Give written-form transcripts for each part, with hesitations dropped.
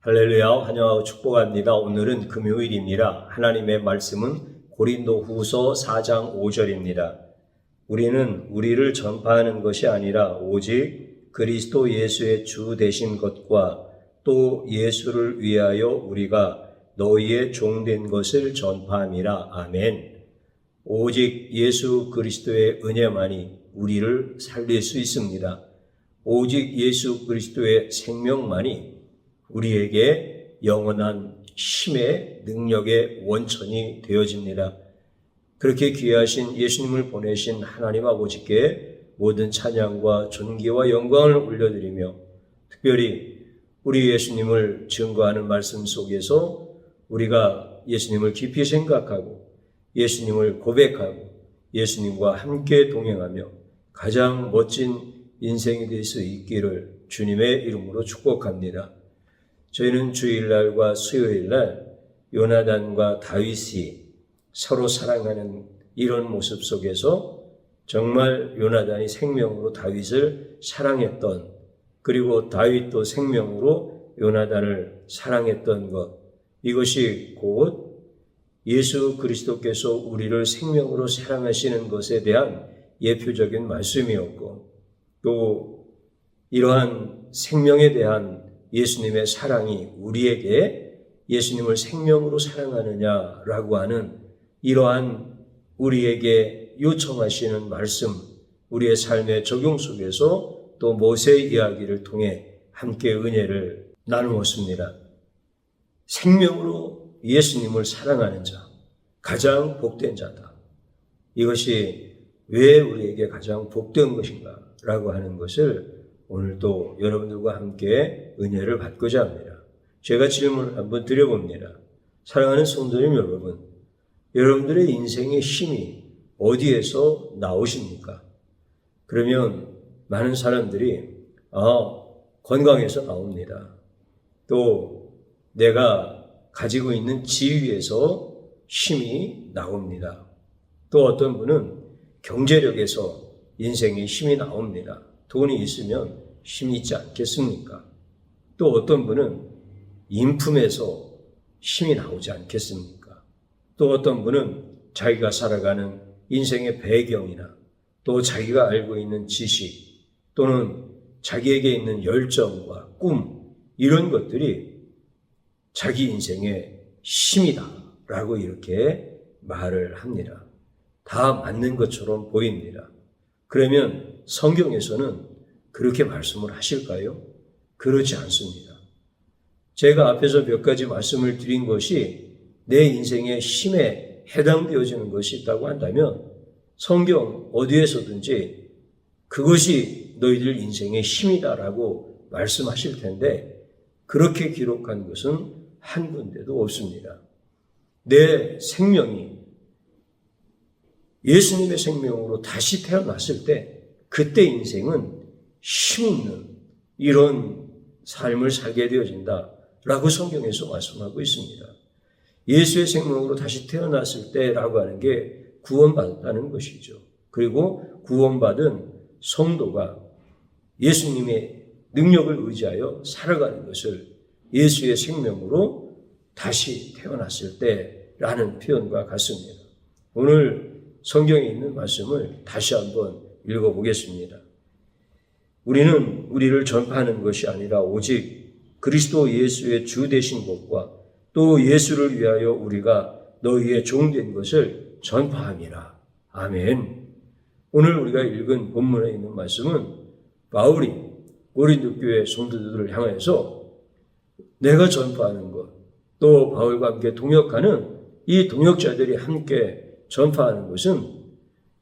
할렐루야, 환영하고 축복합니다. 오늘은 금요일입니다. 하나님의 말씀은 고린도후서 4장 5절입니다. 우리는 우리를 전파하는 것이 아니라 오직 그리스도 예수의 주 되신 것과 또 예수를 위하여 우리가 너희의 종된 것을 전파함이라. 아멘. 오직 예수 그리스도의 은혜만이 우리를 살릴 수 있습니다. 오직 예수 그리스도의 생명만이 우리에게 영원한 힘의 능력의 원천이 되어집니다. 그렇게 귀하신 예수님을 보내신 하나님 아버지께 모든 찬양과 존귀와 영광을 올려드리며 특별히 우리 예수님을 증거하는 말씀 속에서 우리가 예수님을 깊이 생각하고 예수님을 고백하고 예수님과 함께 동행하며 가장 멋진 인생이 될 수 있기를 주님의 이름으로 축복합니다. 저희는 주일날과 수요일날 요나단과 다윗이 서로 사랑하는 이런 모습 속에서 정말 요나단이 생명으로 다윗을 사랑했던, 그리고 다윗도 생명으로 요나단을 사랑했던 것, 이것이 곧 예수 그리스도께서 우리를 생명으로 사랑하시는 것에 대한 예표적인 말씀이었고, 또 이러한 생명에 대한 예수님의 사랑이 우리에게 예수님을 생명으로 사랑하느냐라고 하는 이러한 우리에게 요청하시는 말씀, 우리의 삶의 적용 속에서 또 모세의 이야기를 통해 함께 은혜를 나누었습니다. 생명으로 예수님을 사랑하는 자, 가장 복된 자다. 이것이 왜 우리에게 가장 복된 것인가 라고 하는 것을 오늘도 여러분들과 함께 은혜를 받고자 합니다. 제가 질문을 한번 드려봅니다. 사랑하는 성도님 여러분, 여러분들의 인생의 힘이 어디에서 나오십니까? 그러면 많은 사람들이 건강에서 나옵니다. 또 내가 가지고 있는 지위에서 힘이 나옵니다. 또 어떤 분은 경제력에서 인생의 힘이 나옵니다. 돈이 있으면 힘이 있지 않겠습니까? 또 어떤 분은 인품에서 힘이 나오지 않겠습니까? 또 어떤 분은 자기가 살아가는 인생의 배경이나 또 자기가 알고 있는 지식 또는 자기에게 있는 열정과 꿈, 이런 것들이 자기 인생의 힘이다 라고 이렇게 말을 합니다. 다 맞는 것처럼 보입니다. 그러면 성경에서는 그렇게 말씀을 하실까요? 그렇지 않습니다. 제가 앞에서 몇 가지 말씀을 드린 것이 내 인생의 힘에 해당되어지는 것이 있다고 한다면 성경 어디에서든지 그것이 너희들 인생의 힘이다라고 말씀하실 텐데 그렇게 기록한 것은 한 군데도 없습니다. 내 생명이 예수님의 생명으로 다시 태어났을 때 그때 인생은 힘있는 이런 삶을 살게 되어진다라고 성경에서 말씀하고 있습니다. 예수의 생명으로 다시 태어났을 때라고 하는 게 구원받았다는 것이죠. 그리고 구원받은 성도가 예수님의 능력을 의지하여 살아가는 것을 예수의 생명으로 다시 태어났을 때라는 표현과 같습니다. 오늘 성경에 있는 말씀을 다시 한번 읽어보겠습니다. 우리는 우리를 전파하는 것이 아니라 오직 그리스도 예수의 주 되신 것과 또 예수를 위하여 우리가 너희의 종된 것을 전파함이라. 아멘. 오늘 우리가 읽은 본문에 있는 말씀은 바울이 고린도 교회 성도들을 향해서 내가 전파하는 것, 또 바울과 함께 동역하는 이 동역자들이 함께 전파하는 것은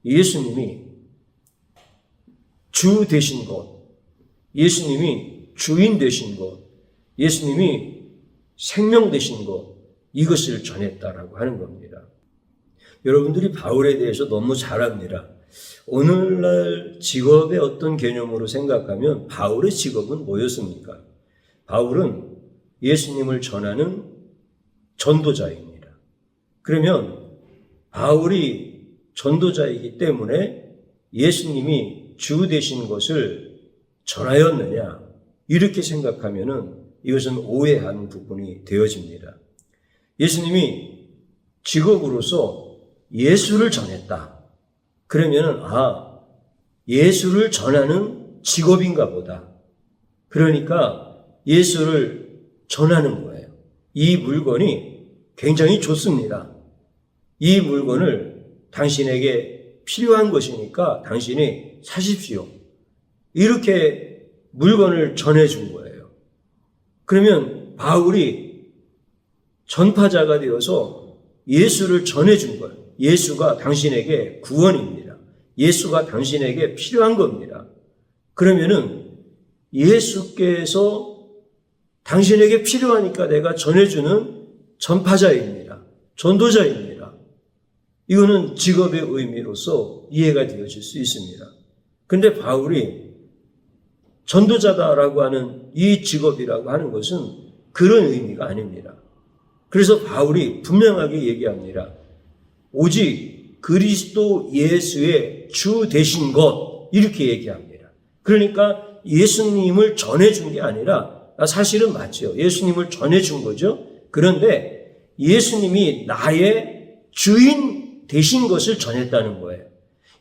예수님이 주 되신 것, 예수님이 주인 되신 것, 예수님이 생명 되신 것, 이것을 전했다라고 하는 겁니다. 여러분들이 바울에 대해서 너무 잘 압니다. 오늘날 직업의 어떤 개념으로 생각하면 바울의 직업은 뭐였습니까? 바울은 예수님을 전하는 전도자입니다. 그러면 바울이 전도자이기 때문에 예수님이 주 되신 것을 전하였느냐? 이렇게 생각하면은 이것은 오해한 부분이 되어집니다. 예수님이 직업으로서 예수를 전했다. 그러면은 예수를 전하는 직업인가 보다. 그러니까 예수를 전하는 거예요. 이 물건이 굉장히 좋습니다. 이 물건을 당신에게 필요한 것이니까 당신이 사십시오. 이렇게 물건을 전해준 거예요. 그러면 바울이 전파자가 되어서 예수를 전해준 거예요. 예수가 당신에게 구원입니다. 예수가 당신에게 필요한 겁니다. 그러면은 예수께서 당신에게 필요하니까 내가 전해주는 전파자입니다. 전도자입니다. 이거는 직업의 의미로서 이해가 되어질 수 있습니다. 그런데 바울이 전도자다라고 하는 이 직업이라고 하는 것은 그런 의미가 아닙니다. 그래서 바울이 분명하게 얘기합니다. 오직 그리스도 예수의 주 되신 것, 이렇게 얘기합니다. 그러니까 예수님을 전해준 게 아니라, 사실은 맞죠. 예수님을 전해준 거죠. 그런데 예수님이 나의 주인 되신 것을 전했다는 거예요.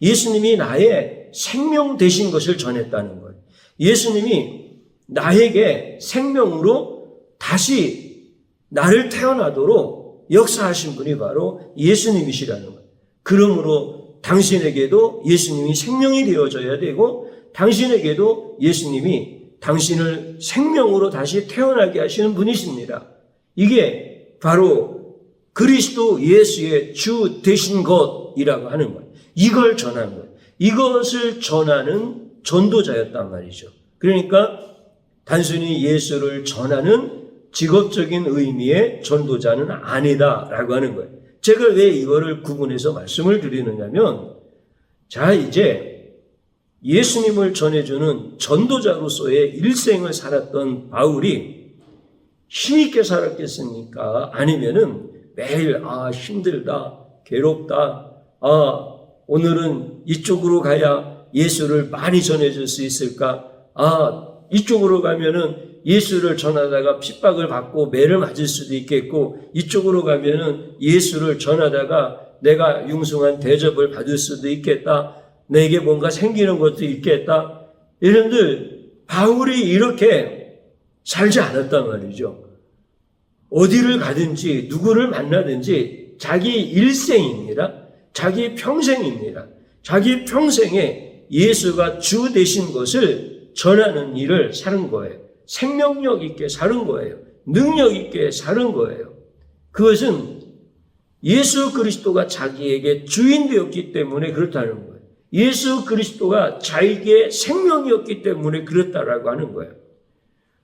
예수님이 나의 생명 되신 것을 전했다는 거예요. 예수님이 나에게 생명으로 다시 나를 태어나도록 역사하신 분이 바로 예수님이시라는 거예요. 그러므로 당신에게도 예수님이 생명이 되어져야 되고 당신에게도 예수님이 당신을 생명으로 다시 태어나게 하시는 분이십니다. 이게 바로 그리스도 예수의 주 되신 것이라고 하는 거예요. 이걸 전하는 거예요. 이것을 전하는 전도자였단 말이죠. 그러니까 단순히 예수를 전하는 직업적인 의미의 전도자는 아니다라고 하는 거예요. 제가 왜 이거를 구분해서 말씀을 드리느냐면, 자, 이제 예수님을 전해주는 전도자로서의 일생을 살았던 바울이 힘있게 살았겠습니까? 아니면은 매일 힘들다, 괴롭다, 오늘은 이쪽으로 가야 예수를 많이 전해줄 수 있을까? 이쪽으로 가면은 예수를 전하다가 핍박을 받고 매를 맞을 수도 있겠고, 이쪽으로 가면은 예수를 전하다가 내가 융숭한 대접을 받을 수도 있겠다. 내게 뭔가 생기는 것도 있겠다. 여러분들, 바울이 이렇게 살지 않았단 말이죠. 어디를 가든지 누구를 만나든지 자기 일생입니다. 자기 평생입니다. 자기 평생에 예수가 주 되신 것을 전하는 일을 사는 거예요. 생명력 있게 사는 거예요. 능력 있게 사는 거예요. 그것은 예수 그리스도가 자기에게 주인 되었기 때문에 그렇다는 거예요. 예수 그리스도가 자기의 생명이었기 때문에 그렇다라고 하는 거예요.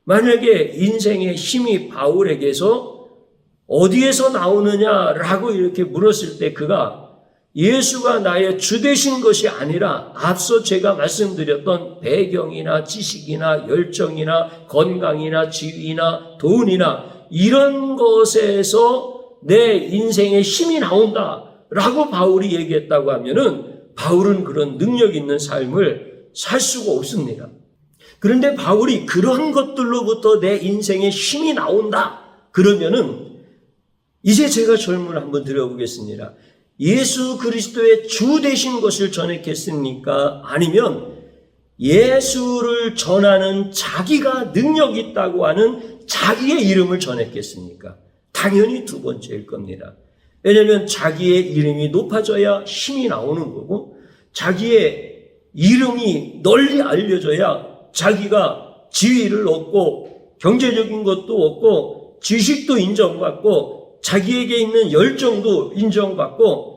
만약에 인생의 힘이 바울에게서 어디에서 나오느냐라고 이렇게 물었을 때 그가 예수가 나의 주 되신 것이 아니라 앞서 제가 말씀드렸던 배경이나 지식이나 열정이나 건강이나 지위나 돈이나 이런 것에서 내 인생에 힘이 나온다라고 바울이 얘기했다고 하면은 바울은 그런 능력 있는 삶을 살 수가 없습니다. 그런데 바울이 그런 것들로부터 내 인생에 힘이 나온다 그러면은 이제 제가 질문을 한번 드려보겠습니다. 예수 그리스도의 주 되신 것을 전했겠습니까? 아니면 예수를 전하는 자기가 능력 있다고 하는 자기의 이름을 전했겠습니까? 당연히 두 번째일 겁니다. 왜냐하면 자기의 이름이 높아져야 힘이 나오는 거고 자기의 이름이 널리 알려져야 자기가 지위를 얻고 경제적인 것도 얻고 지식도 인정받고 자기에게 있는 열정도 인정받고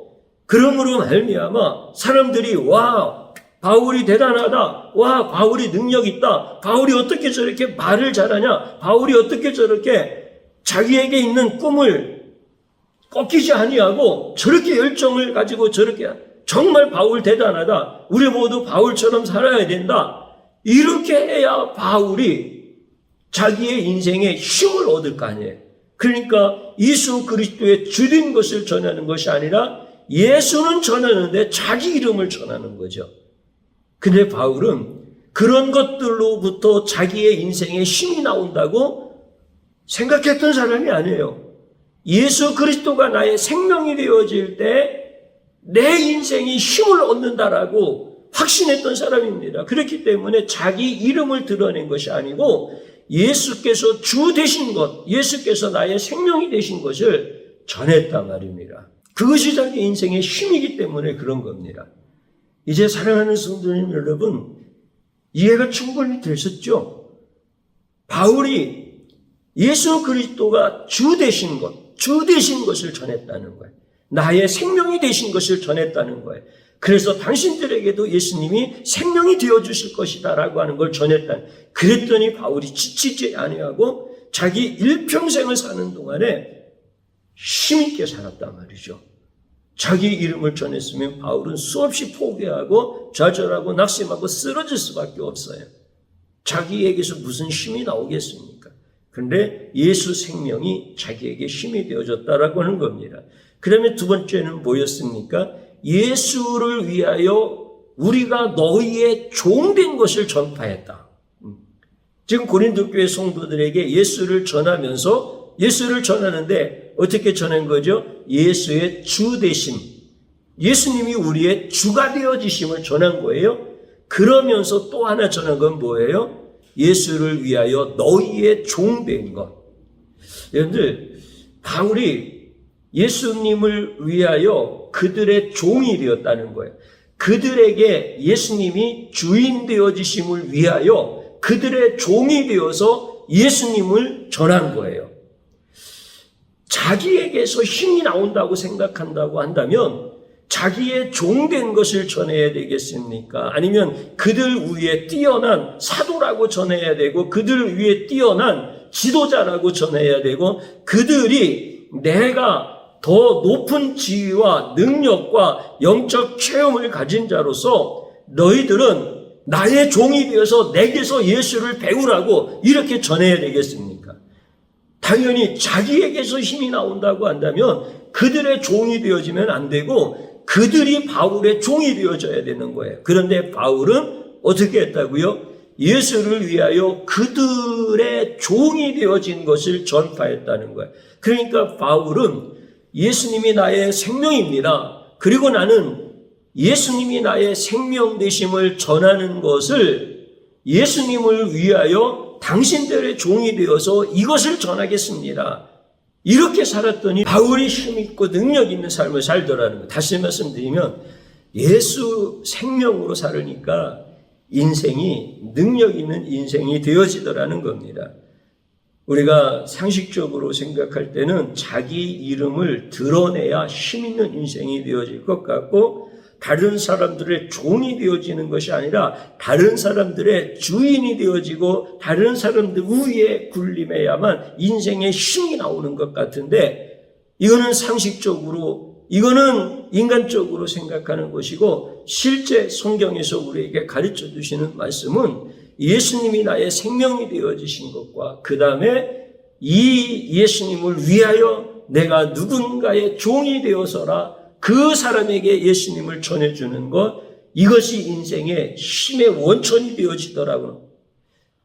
그러므로 말미암아 사람들이 와 바울이 대단하다. 와 바울이 능력 있다. 바울이 어떻게 저렇게 말을 잘하냐. 바울이 어떻게 저렇게 자기에게 있는 꿈을 꺾이지 아니하고 저렇게 열정을 가지고 저렇게 정말 바울 대단하다. 우리 모두 바울처럼 살아야 된다. 이렇게 해야 바울이 자기의 인생에 힘을 얻을 거 아니에요. 그러니까 예수 그리스도의 주된 것을 전하는 것이 아니라 예수는 전하는데 자기 이름을 전하는 거죠. 근데 바울은 그런 것들로부터 자기의 인생에 힘이 나온다고 생각했던 사람이 아니에요. 예수 그리스도가 나의 생명이 되어질 때 내 인생이 힘을 얻는다라고 확신했던 사람입니다. 그렇기 때문에 자기 이름을 드러낸 것이 아니고 예수께서 주 되신 것, 예수께서 나의 생명이 되신 것을 전했단 말입니다. 그것이 자기 인생의 힘이기 때문에 그런 겁니다. 이제 사랑하는 성도님 여러분, 이해가 충분히 되셨죠? 바울이 예수 그리스도가 주 되신 것, 주 되신 것을 전했다는 거예요. 나의 생명이 되신 것을 전했다는 거예요. 그래서 당신들에게도 예수님이 생명이 되어주실 것이다 라고 하는 걸 전했다. 그랬더니 바울이 지치지 아니하고 자기 일평생을 사는 동안에 힘있게 살았단 말이죠. 자기 이름을 전했으면 바울은 수없이 포기하고 좌절하고 낙심하고 쓰러질 수밖에 없어요. 자기에게서 무슨 힘이 나오겠습니까? 그런데 예수 생명이 자기에게 힘이 되어졌다라고 하는 겁니다. 그러면 두 번째는 뭐였습니까? 예수를 위하여 우리가 너희의 종된 것을 전파했다. 지금 고린도 교회 성도들에게 예수를 전하면서 예수를 전하는데 어떻게 전한 거죠? 예수의 주 되심. 예수님이 우리의 주가 되어지심을 전한 거예요. 그러면서 또 하나 전한 건 뭐예요? 예수를 위하여 너희의 종된 것. 여러분들, 바울이 예수님을 위하여 그들의 종이 되었다는 거예요. 그들에게 예수님이 주인 되어지심을 위하여 그들의 종이 되어서 예수님을 전한 거예요. 자기에게서 힘이 나온다고 생각한다고 한다면 자기의 종된 것을 전해야 되겠습니까? 아니면 그들 위에 뛰어난 사도라고 전해야 되고 그들 위에 뛰어난 지도자라고 전해야 되고 그들이 내가 더 높은 지위와 능력과 영적 체험을 가진 자로서 너희들은 나의 종이 되어서 내게서 예수를 배우라고 이렇게 전해야 되겠습니까? 당연히 자기에게서 힘이 나온다고 한다면 그들의 종이 되어지면 안 되고 그들이 바울의 종이 되어져야 되는 거예요. 그런데 바울은 어떻게 했다고요? 예수를 위하여 그들의 종이 되어진 것을 전파했다는 거예요. 그러니까 바울은 예수님이 나의 생명입니다. 그리고 나는 예수님이 나의 생명 되심을 전하는 것을 예수님을 위하여 당신들의 종이 되어서 이것을 전하겠습니다. 이렇게 살았더니 바울이 힘있고 능력 있는 삶을 살더라는 거. 다시 말씀드리면 예수 생명으로 살으니까 인생이 능력 있는 인생이 되어지더라는 겁니다. 우리가 상식적으로 생각할 때는 자기 이름을 드러내야 힘있는 인생이 되어질 것 같고 다른 사람들의 종이 되어지는 것이 아니라 다른 사람들의 주인이 되어지고 다른 사람들 위에 군림해야만 인생의 힘이 나오는 것 같은데 이거는 상식적으로 이거는 인간적으로 생각하는 것이고 실제 성경에서 우리에게 가르쳐 주시는 말씀은 예수님이 나의 생명이 되어지신 것과 그 다음에 이 예수님을 위하여 내가 누군가의 종이 되어서라 그 사람에게 예수님을 전해주는 것, 이것이 인생의 힘의 원천이 되어지더라고요.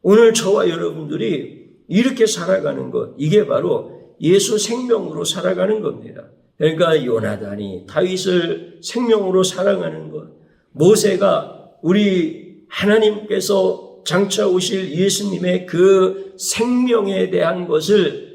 오늘 저와 여러분들이 이렇게 살아가는 것, 이게 바로 예수 생명으로 살아가는 겁니다. 그러니까 요나단이 다윗을 생명으로 사랑하는 것, 모세가 우리 하나님께서 장차 오실 예수님의 그 생명에 대한 것을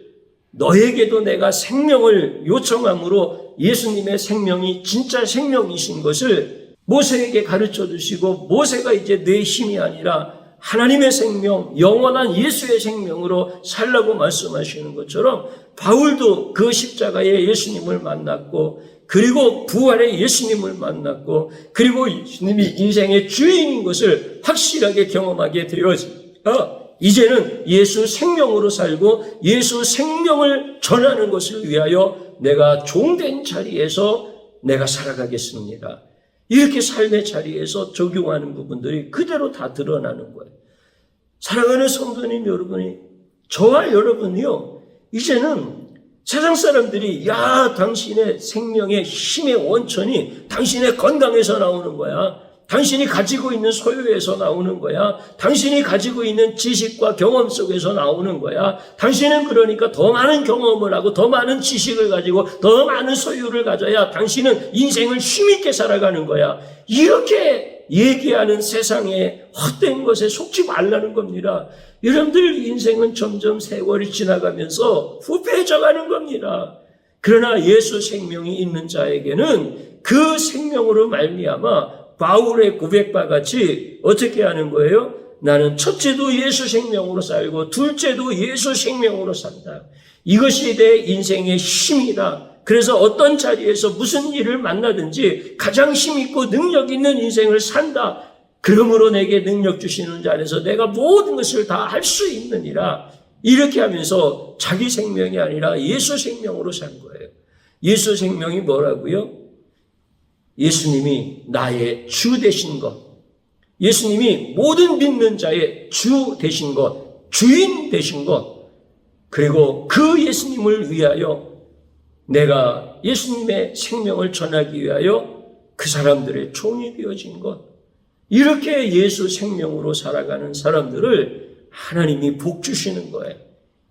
너에게도 내가 생명을 요청함으로 예수님의 생명이 진짜 생명이신 것을 모세에게 가르쳐 주시고, 모세가 이제 내 힘이 아니라 하나님의 생명, 영원한 예수의 생명으로 살라고 말씀하시는 것처럼 바울도 그 십자가에 예수님을 만났고, 그리고 부활의 예수님을 만났고, 그리고 예수님이 인생의 주인인 것을 확실하게 경험하게 되어지니까 이제는 예수 생명으로 살고 예수 생명을 전하는 것을 위하여 내가 종된 자리에서 내가 살아가겠습니다. 이렇게 삶의 자리에서 적용하는 부분들이 그대로 다 드러나는 거예요. 사랑하는 성도님 여러분이, 저와 여러분이요, 이제는 세상 사람들이 야, 당신의 생명의 힘의 원천이 당신의 건강에서 나오는 거야. 당신이 가지고 있는 소유에서 나오는 거야. 당신이 가지고 있는 지식과 경험 속에서 나오는 거야. 당신은 그러니까 더 많은 경험을 하고 더 많은 지식을 가지고 더 많은 소유를 가져야 당신은 인생을 힘있게 살아가는 거야. 이렇게 얘기하는 세상의 헛된 것에 속지 말라는 겁니다. 여러분들 인생은 점점 세월이 지나가면서 후패해져 가는 겁니다. 그러나 예수 생명이 있는 자에게는 그 생명으로 말미암아 바울의 고백과 같이 어떻게 하는 거예요? 나는 첫째도 예수 생명으로 살고 둘째도 예수 생명으로 산다. 이것이 내 인생의 힘이다. 그래서 어떤 자리에서 무슨 일을 만나든지 가장 힘있고 능력 있는 인생을 산다. 그러므로 내게 능력 주시는 자 안에서 내가 모든 것을 다 할 수 있느니라. 이렇게 하면서 자기 생명이 아니라 예수 생명으로 산 거예요. 예수 생명이 뭐라고요? 예수님이 나의 주 되신 것, 예수님이 모든 믿는 자의 주 되신 것, 주인 되신 것, 그리고 그 예수님을 위하여 내가 예수님의 생명을 전하기 위하여 그 사람들의 종이 되어진 것, 이렇게 예수 생명으로 살아가는 사람들을 하나님이 복 주시는 거예요.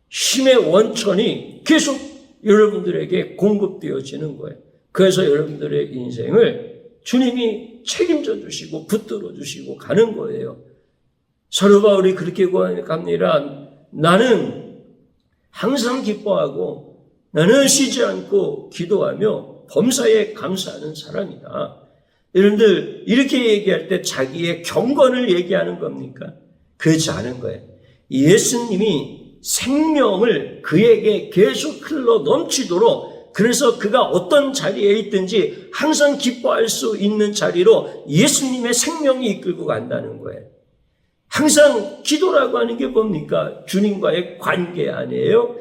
힘의 원천이 계속 여러분들에게 공급되어지는 거예요. 그래서 여러분들의 인생을 주님이 책임져 주시고 붙들어 주시고 가는 거예요. 사도 바울이 그렇게 고백합니다. 나는 항상 기뻐하고 나는 쉬지 않고 기도하며 범사에 감사하는 사람이다. 여러분들 이렇게 얘기할 때 자기의 경건을 얘기하는 겁니까? 그렇지 않은 거예요. 예수님이 생명을 그에게 계속 흘러 넘치도록, 그래서 그가 어떤 자리에 있든지 항상 기뻐할 수 있는 자리로 예수님의 생명이 이끌고 간다는 거예요. 항상 기도라고 하는 게 뭡니까? 주님과의 관계 아니에요?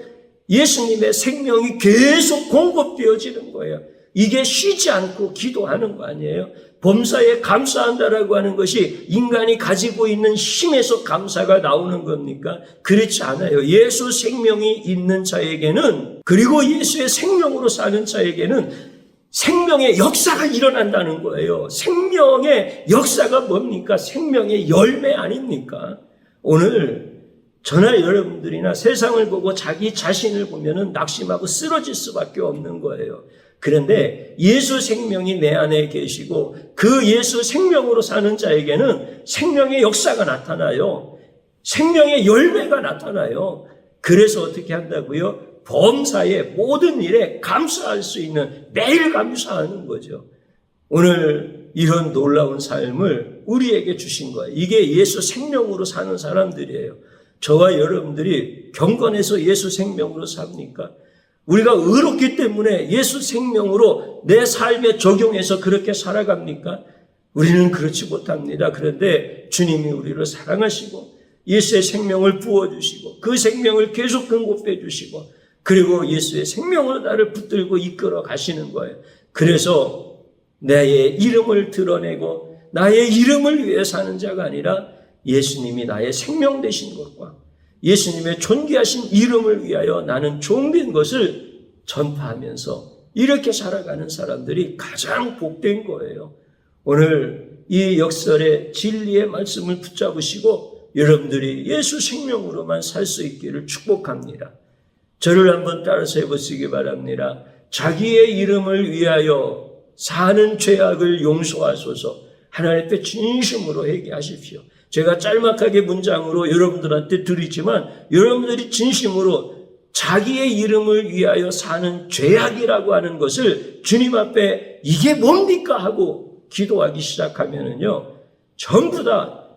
예수님의 생명이 계속 공급되어지는 거예요. 이게 쉬지 않고 기도하는 거 아니에요? 범사에 감사한다라고 하는 것이 인간이 가지고 있는 힘에서 감사가 나오는 겁니까? 그렇지 않아요. 예수 생명이 있는 자에게는, 그리고 예수의 생명으로 사는 자에게는 생명의 역사가 일어난다는 거예요. 생명의 역사가 뭡니까? 생명의 열매 아닙니까? 오늘 저나 여러분들이나 세상을 보고 자기 자신을 보면은 낙심하고 쓰러질 수밖에 없는 거예요. 그런데 예수 생명이 내 안에 계시고 그 예수 생명으로 사는 자에게는 생명의 역사가 나타나요. 생명의 열매가 나타나요. 그래서 어떻게 한다고요? 범사의 모든 일에 감사할 수 있는, 매일 감사하는 거죠. 오늘 이런 놀라운 삶을 우리에게 주신 거예요. 이게 예수 생명으로 사는 사람들이에요. 저와 여러분들이 경건해서 예수 생명으로 삽니까? 우리가 의롭기 때문에 예수 생명으로 내 삶에 적용해서 그렇게 살아갑니까? 우리는 그렇지 못합니다. 그런데 주님이 우리를 사랑하시고 예수의 생명을 부어주시고 그 생명을 계속 공급해 주시고 그리고 예수의 생명으로 나를 붙들고 이끌어 가시는 거예요. 그래서 나의 이름을 드러내고 나의 이름을 위해 사는 자가 아니라 예수님이 나의 생명 되신 것과 예수님의 존귀하신 이름을 위하여 나는 종된 것을 전파하면서 이렇게 살아가는 사람들이 가장 복된 거예요. 오늘 이 역설의 진리의 말씀을 붙잡으시고 여러분들이 예수 생명으로만 살 수 있기를 축복합니다. 저를 한번 따라서 해보시기 바랍니다. 자기의 이름을 위하여 사는 죄악을 용서하소서. 하나님 앞에 진심으로 회개하십시오. 제가 짤막하게 문장으로 여러분들한테 드리지만 여러분들이 진심으로 자기의 이름을 위하여 사는 죄악이라고 하는 것을 주님 앞에 이게 뭡니까 하고 기도하기 시작하면은요, 전부 다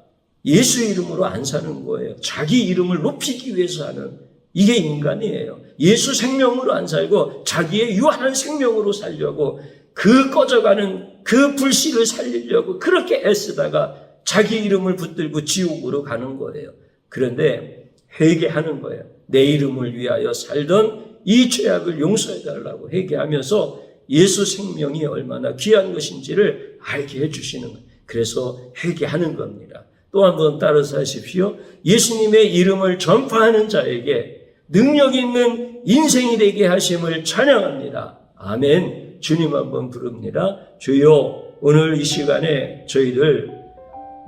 예수 이름으로 안 사는 거예요. 자기 이름을 높이기 위해서 하는, 이게 인간이에요. 예수 생명으로 안 살고 자기의 유한한 생명으로 살려고, 그 꺼져가는 그 불씨를 살리려고 그렇게 애쓰다가 자기 이름을 붙들고 지옥으로 가는 거예요. 그런데 회개하는 거예요. 내 이름을 위하여 살던 이 죄악을 용서해달라고 회개하면서 예수 생명이 얼마나 귀한 것인지를 알게 해주시는 거예요. 그래서 회개하는 겁니다. 또 한번 따라서 하십시오. 예수님의 이름을 전파하는 자에게 능력 있는 인생이 되게 하심을 찬양합니다. 아멘. 주님 한번 부릅니다. 주여, 오늘 이 시간에 저희들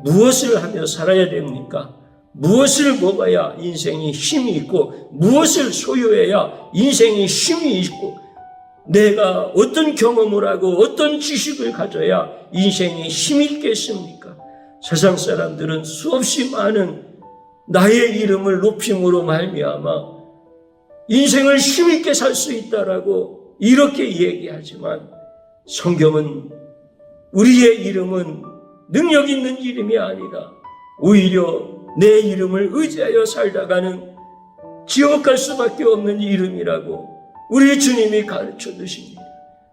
무엇을 하며 살아야 됩니까? 무엇을 먹어야 인생이 힘이 있고, 무엇을 소유해야 인생이 힘이 있고, 내가 어떤 경험을 하고 어떤 지식을 가져야 인생이 힘이 있겠습니까? 세상 사람들은 수없이 많은 나의 이름을 높임으로 말미암아 인생을 힘있게 살 수 있다라고 이렇게 얘기하지만, 성경은 우리의 이름은 능력 있는 이름이 아니라 오히려 내 이름을 의지하여 살다가는 지옥 갈 수밖에 없는 이름이라고 우리 주님이 가르쳐 주십니다.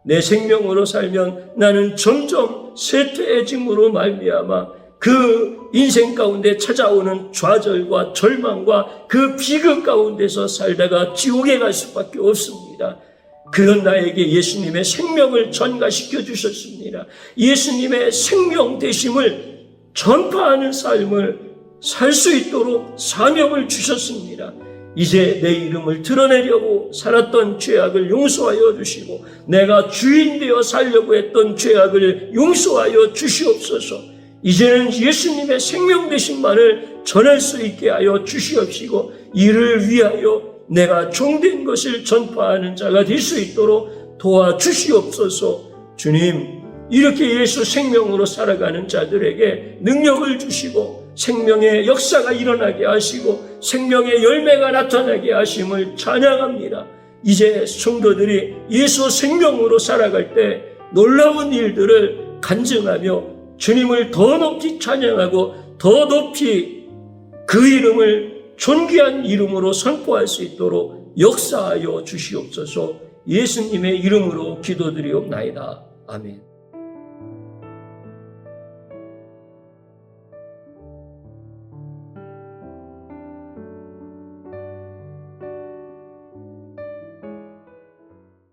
내 생명으로 살면 나는 점점 쇠퇴해짐으로 말미암아 그 인생 가운데 찾아오는 좌절과 절망과 그 비극 가운데서 살다가 지옥에 갈 수밖에 없습니다. 그런 나에게 예수님의 생명을 전가시켜 주셨습니다. 예수님의 생명 되심을 전파하는 삶을 살 수 있도록 사명을 주셨습니다. 이제 내 이름을 드러내려고 살았던 죄악을 용서하여 주시고, 내가 주인 되어 살려고 했던 죄악을 용서하여 주시옵소서. 이제는 예수님의 생명 되심만을 전할 수 있게 하여 주시옵시고, 이를 위하여 내가 종된 것을 전파하는 자가 될 수 있도록 도와주시옵소서. 주님, 이렇게 예수 생명으로 살아가는 자들에게 능력을 주시고 생명의 역사가 일어나게 하시고 생명의 열매가 나타나게 하심을 찬양합니다. 이제 성도들이 예수 생명으로 살아갈 때 놀라운 일들을 간증하며 주님을 더 높이 찬양하고 더 높이 그 이름을 존귀한 이름으로 선포할 수 있도록 역사하여 주시옵소서. 예수님의 이름으로 기도드리옵나이다. 아멘.